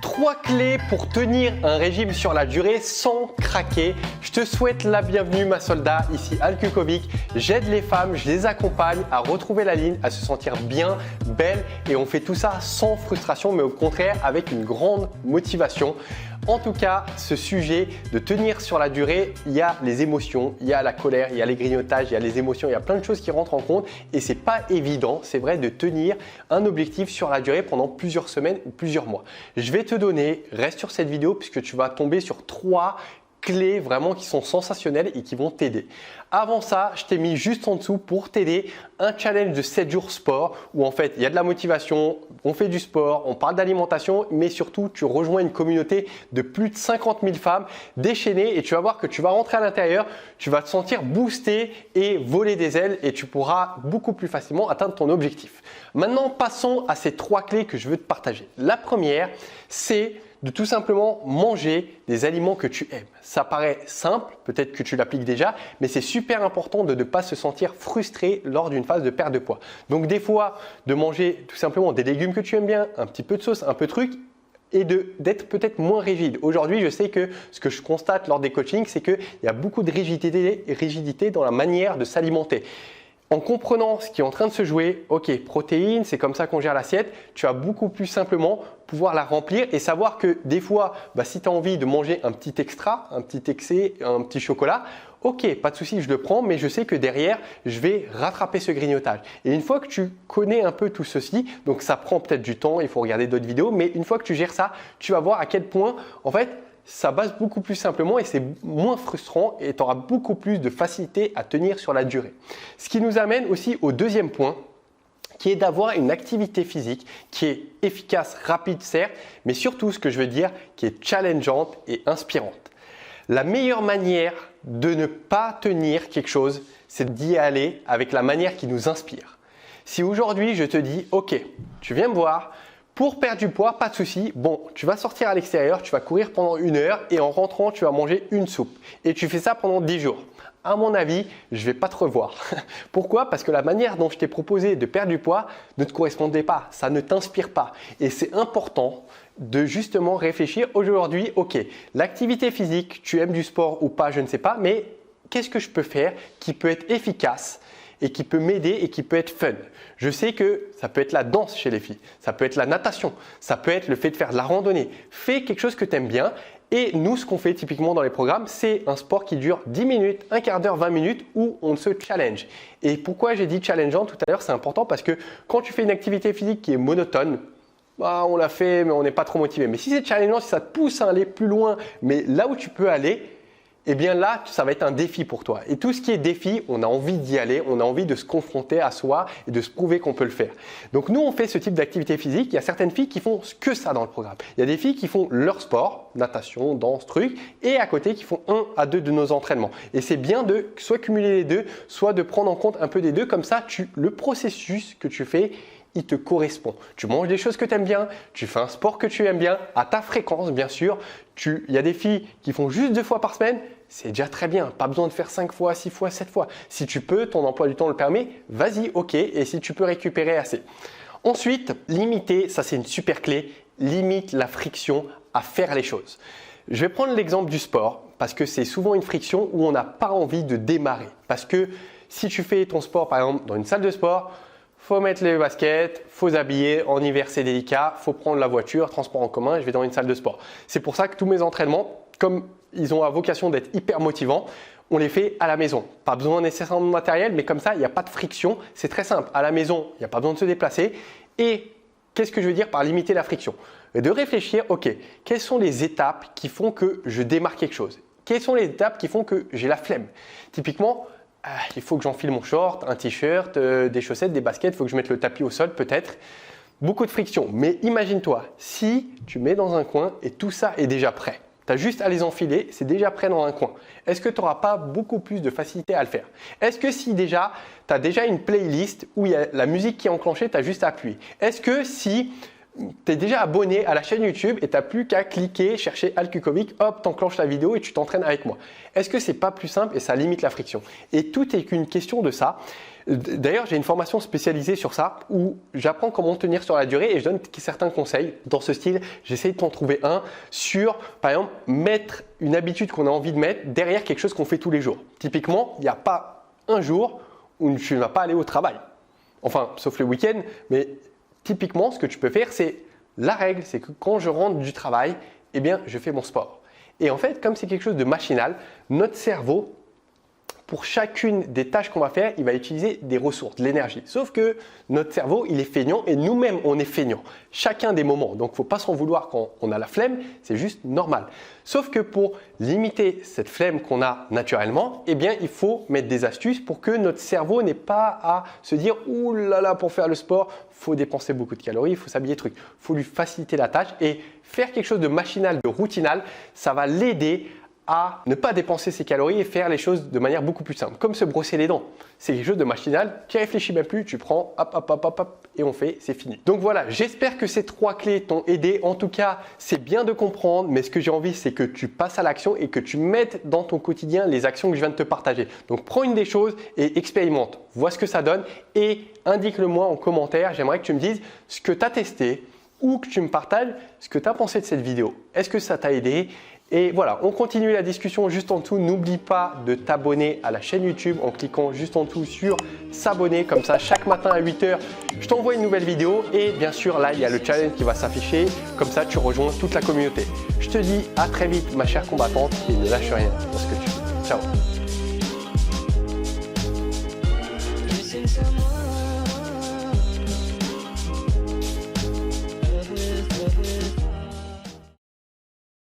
3 clés pour tenir un régime sur la durée sans craquer. Je te souhaite la bienvenue ma soldat, ici Al Kukovic. J'aide les femmes, je les accompagne à retrouver la ligne, à se sentir bien, belle et on fait tout ça sans frustration mais au contraire avec une grande motivation. En tout cas, ce sujet de tenir sur la durée, il y a les émotions, il y a la colère, il y a les grignotages, il y a les émotions, il y a plein de choses qui rentrent en compte et c'est pas évident, c'est vrai, de tenir un objectif sur la durée pendant plusieurs semaines ou plusieurs mois. Je vais te donner, reste sur cette vidéo puisque tu vas tomber sur 3 clés vraiment qui sont sensationnelles et qui vont t'aider. Avant ça, je t'ai mis juste en dessous pour t'aider un challenge de 7 jours sport où en fait il y a de la motivation, on fait du sport, on parle d'alimentation, mais surtout tu rejoins une communauté de plus de 50 000 femmes déchaînées et tu vas voir que tu vas rentrer à l'intérieur, tu vas te sentir boosté et voler des ailes et tu pourras beaucoup plus facilement atteindre ton objectif. Maintenant, passons à ces 3 clés que je veux te partager. La première, c'est de tout simplement manger des aliments que tu aimes. Ça paraît simple, peut-être que tu l'appliques déjà, mais c'est super important de ne pas se sentir frustré lors d'une phase de perte de poids. Donc des fois, de manger tout simplement des légumes que tu aimes bien, un petit peu de sauce, un peu de truc, et d'être peut-être moins rigide. Aujourd'hui, je sais que ce que je constate lors des coachings, c'est qu'il y a beaucoup de rigidité dans la manière de s'alimenter. En comprenant ce qui est en train de se jouer, ok, protéines, c'est comme ça qu'on gère l'assiette, tu vas beaucoup plus simplement pouvoir la remplir et savoir que des fois, si tu as envie de manger un petit extra, un petit excès, un petit chocolat, ok, pas de souci, je le prends, mais je sais que derrière, je vais rattraper ce grignotage. Et une fois que tu connais un peu tout ceci, donc ça prend peut-être du temps, il faut regarder d'autres vidéos, mais une fois que tu gères ça, tu vas voir à quel point, en fait, ça passe beaucoup plus simplement et c'est moins frustrant et tu auras beaucoup plus de facilité à tenir sur la durée. Ce qui nous amène aussi au deuxième point qui est d'avoir une activité physique qui est efficace, rapide certes, mais surtout ce que je veux dire qui est challengeante et inspirante. La meilleure manière de ne pas tenir quelque chose, c'est d'y aller avec la manière qui nous inspire. Si aujourd'hui je te dis ok, tu viens me voir, pour perdre du poids, pas de souci. Bon, tu vas sortir à l'extérieur, tu vas courir pendant 1 heure et en rentrant, tu vas manger une soupe. Et tu fais ça pendant 10 jours. À mon avis, je ne vais pas te revoir. Pourquoi? Parce que la manière dont je t'ai proposé de perdre du poids ne te correspondait pas, ça ne t'inspire pas. Et c'est important de justement réfléchir aujourd'hui, ok, l'activité physique, tu aimes du sport ou pas, je ne sais pas, mais qu'est-ce que je peux faire qui peut être efficace et qui peut m'aider et qui peut être fun. Je sais que ça peut être la danse chez les filles, ça peut être la natation, ça peut être le fait de faire de la randonnée. Fais quelque chose que tu aimes bien et nous, ce qu'on fait typiquement dans les programmes, c'est un sport qui dure 10 minutes, un quart d'heure, 20 minutes où on se challenge. Et pourquoi j'ai dit challengeant tout à l'heure, c'est important parce que quand tu fais une activité physique qui est monotone, on l'a fait mais on n'est pas trop motivé. Mais si c'est challengeant, si ça te pousse à aller plus loin, mais là où tu peux aller, eh bien là, ça va être un défi pour toi. Et tout ce qui est défi, on a envie d'y aller, on a envie de se confronter à soi et de se prouver qu'on peut le faire. Donc nous, on fait ce type d'activité physique. Il y a certaines filles qui font que ça dans le programme. Il y a des filles qui font leur sport, natation, danse, truc, et à côté qui font 1 à 2 de nos entraînements. Et c'est bien de soit cumuler les deux, soit de prendre en compte un peu des deux. Comme ça, le processus que tu fais, il te correspond. Tu manges des choses que tu aimes bien, tu fais un sport que tu aimes bien, à ta fréquence bien sûr. Il y a des filles qui font juste 2 fois par semaine, c'est déjà très bien. Pas besoin de faire 5 fois, 6 fois, 7 fois. Si tu peux, ton emploi du temps le permet, vas-y, ok. Et si tu peux récupérer assez. Ensuite, limiter, ça c'est une super clé, limite la friction à faire les choses. Je vais prendre l'exemple du sport parce que c'est souvent une friction où on n'a pas envie de démarrer. Parce que si tu fais ton sport par exemple dans une salle de sport, faut mettre les baskets, faut s'habiller, en hiver c'est délicat, faut prendre la voiture, transport en commun, je vais dans une salle de sport. C'est pour ça que tous mes entraînements, comme ils ont à vocation d'être hyper motivants, on les fait à la maison. Pas besoin nécessairement de matériel, mais comme ça, il n'y a pas de friction. C'est très simple. À la maison, il n'y a pas besoin de se déplacer. Et qu'est-ce que je veux dire par limiter la friction? De réfléchir, ok, quelles sont les étapes qui font que je démarre quelque chose? Quelles sont les étapes qui font que j'ai la flemme? Typiquement, il faut que j'enfile mon short, un t-shirt, des chaussettes, des baskets, il faut que je mette le tapis au sol peut-être. Beaucoup de friction, mais imagine-toi si tu mets dans un coin et tout ça est déjà prêt. Tu as juste à les enfiler, c'est déjà prêt dans un coin. Est-ce que tu n'auras pas beaucoup plus de facilité à le faire? Est-ce que si déjà, tu as déjà une playlist où il y a la musique qui est enclenchée, tu as juste à appuyer? Est-ce que si tu es déjà abonné à la chaîne YouTube et tu n'as plus qu'à cliquer, chercher Alcucovic, hop, t'enclenches la vidéo et tu t'entraînes avec moi. Est-ce que c'est pas plus simple et ça limite la friction? Et tout est qu'une question de ça. D'ailleurs, j'ai une formation spécialisée sur ça où j'apprends comment tenir sur la durée et je donne certains conseils dans ce style. J'essaie de t'en trouver un sur, par exemple, mettre une habitude qu'on a envie de mettre derrière quelque chose qu'on fait tous les jours. Typiquement, il n'y a pas un jour où tu ne vas pas aller au travail. Enfin, sauf le week-end, mais typiquement, ce que tu peux faire, c'est la règle, c'est que quand je rentre du travail, eh bien, je fais mon sport. Et en fait, comme c'est quelque chose de machinal, notre cerveau, pour chacune des tâches qu'on va faire, il va utiliser des ressources, de l'énergie. Sauf que notre cerveau, il est feignant et nous-mêmes, on est feignants. Chacun des moments. Donc, il ne faut pas s'en vouloir quand on a la flemme, c'est juste normal. Sauf que pour limiter cette flemme qu'on a naturellement, eh bien, il faut mettre des astuces pour que notre cerveau n'ait pas à se dire « Ouh là là, pour faire le sport, il faut dépenser beaucoup de calories, il faut s'habiller truc. » Il faut lui faciliter la tâche et faire quelque chose de machinal, de routinal, ça va l'aider à ne pas dépenser ses calories et faire les choses de manière beaucoup plus simple, comme se brosser les dents. C'est quelque chose de machinal, tu n'y réfléchis même plus, tu prends, hop, hop, hop, hop, hop, et on fait, c'est fini. Donc voilà, j'espère que ces 3 clés t'ont aidé. En tout cas, c'est bien de comprendre, mais ce que j'ai envie, c'est que tu passes à l'action et que tu mettes dans ton quotidien les actions que je viens de te partager. Donc prends une des choses et expérimente, vois ce que ça donne et indique-le-moi en commentaire. J'aimerais que tu me dises ce que tu as testé ou que tu me partages ce que tu as pensé de cette vidéo. Est-ce que ça t'a aidé? Et voilà, on continue la discussion juste en dessous. N'oublie pas de t'abonner à la chaîne YouTube en cliquant juste en dessous sur s'abonner. Comme ça, chaque matin à 8 h, je t'envoie une nouvelle vidéo. Et bien sûr, là, il y a le challenge qui va s'afficher. Comme ça, tu rejoins toute la communauté. Je te dis à très vite, ma chère combattante, et ne lâche rien dans ce que tu fais. Ciao.